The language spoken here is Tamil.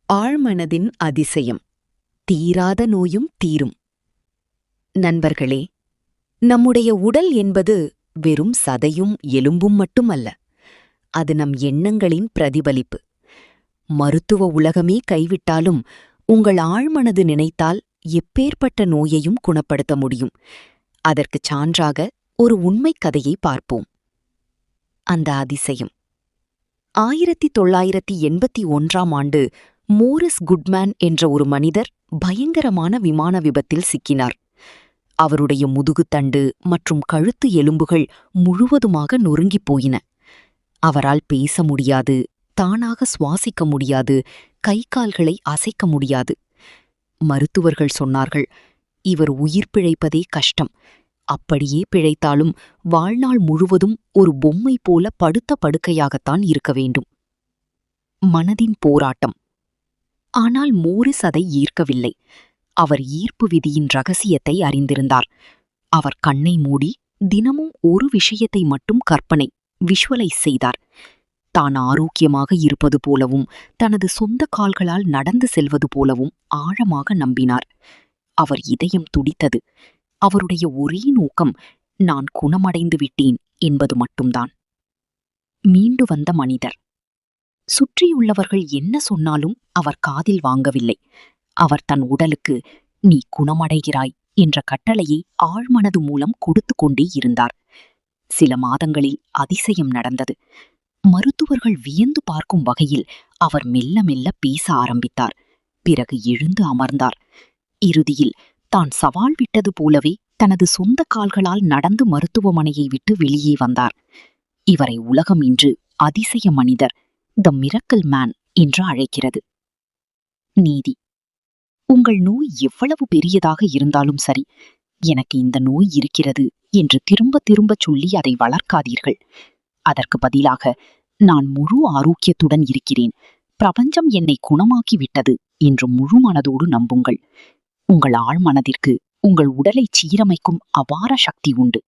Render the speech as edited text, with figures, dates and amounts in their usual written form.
ஆழ்மனதின் அதிசயம். தீராத நோயும் தீரும். நண்பர்களே, நம்முடைய உடல் என்பது வெறும் சதையும் எலும்பும் மட்டுமல்ல. அது நம் எண்ணங்களின் பிரதிபலிப்பு. மருத்துவ உலகமே கைவிட்டாலும் உங்கள் ஆழ்மனது நினைத்தால் எப்பேற்பட்ட நோயையும் குணப்படுத்த முடியும். அதற்குச் சான்றாக ஒரு உண்மைக் கதையை பார்ப்போம். அந்த அதிசயம் 1981ஆம் ஆண்டு மோரிஸ் குட்மேன் என்ற ஒரு மனிதர் பயங்கரமான விமான விபத்தில் சிக்கினார். அவருடைய முதுகுத்தண்டு மற்றும் கழுத்து எலும்புகள் முழுவதுமாக நொறுங்கிப் போயின. அவரால் பேச முடியாது, தானாக சுவாசிக்க முடியாது, கை கால்களை அசைக்க முடியாது. மருத்துவர்கள் சொன்னார்கள், இவர் உயிர் பிழைப்பதே கஷ்டம். அப்படியே பிழைத்தாலும் வாழ்நாள் முழுவதும் ஒரு பொம்மை போல படுத்த படுக்கையாகத்தான் இருக்க வேண்டும். மனதின் போராட்டம். ஆனால் மோரிஸ் அதை ஈர்க்கவில்லை. அவர் ஈர்ப்பு விதியின் ரகசியத்தை அறிந்திருந்தார். அவர் கண்ணை மூடி தினமும் ஒரு விஷயத்தை மட்டும் விஷுவலைஸ் செய்தார். தான் ஆரோக்கியமாக இருப்பது போலவும் தனது சொந்த கால்களால் நடந்து செல்வது போலவும் ஆழமாக நம்பினார். அவர் இதயம் துடித்தது. அவருடைய ஒரே நோக்கம், நான் குணமடைந்து விட்டேன் என்பது மட்டும்தான். மீண்டு வந்த மனிதர். சுற்றியுள்ளவர்கள் என்ன சொன்னாலும் அவர் காதில் வாங்கவில்லை. அவர் தன் உடலுக்கு, நீ குணமடைகிறாய் என்ற கட்டளையை ஆழ்மனது மூலம் கொடுத்து கொண்டே இருந்தார். சில மாதங்களில் அதிசயம் நடந்தது. மருத்துவர்கள் வியந்து பார்க்கும் வகையில் அவர் மெல்ல மெல்ல பேச ஆரம்பித்தார். பிறகு எழுந்து அமர்ந்தார். இறுதியில் தான் சவால் விட்டது போலவே தனது சொந்த கால்களால் நடந்து மருத்துவமனையை விட்டு வெளியே வந்தார். இவரை உலகம் இன்று அதிசய மனிதர், த மிரக்கிள் மேன் என்று அழைக்கிறது. நீதி. உங்கள் நோய் எவ்வளவு பெரியதாக இருந்தாலும் சரி, எனக்கு இந்த நோய் இருக்கிறது என்று திரும்ப திரும்ப சொல்லி அதை வளர்க்காதீர்கள். அதற்கு பதிலாக, நான் முழு ஆரோக்கியத்துடன் இருக்கிறேன், பிரபஞ்சம் என்னை குணமாக்கிவிட்டது என்று முழு மனதோடு நம்புங்கள். உங்கள் ஆழ்மனதிற்கு உங்கள் உடலை சீரமைக்கும் அபார சக்தி உண்டு.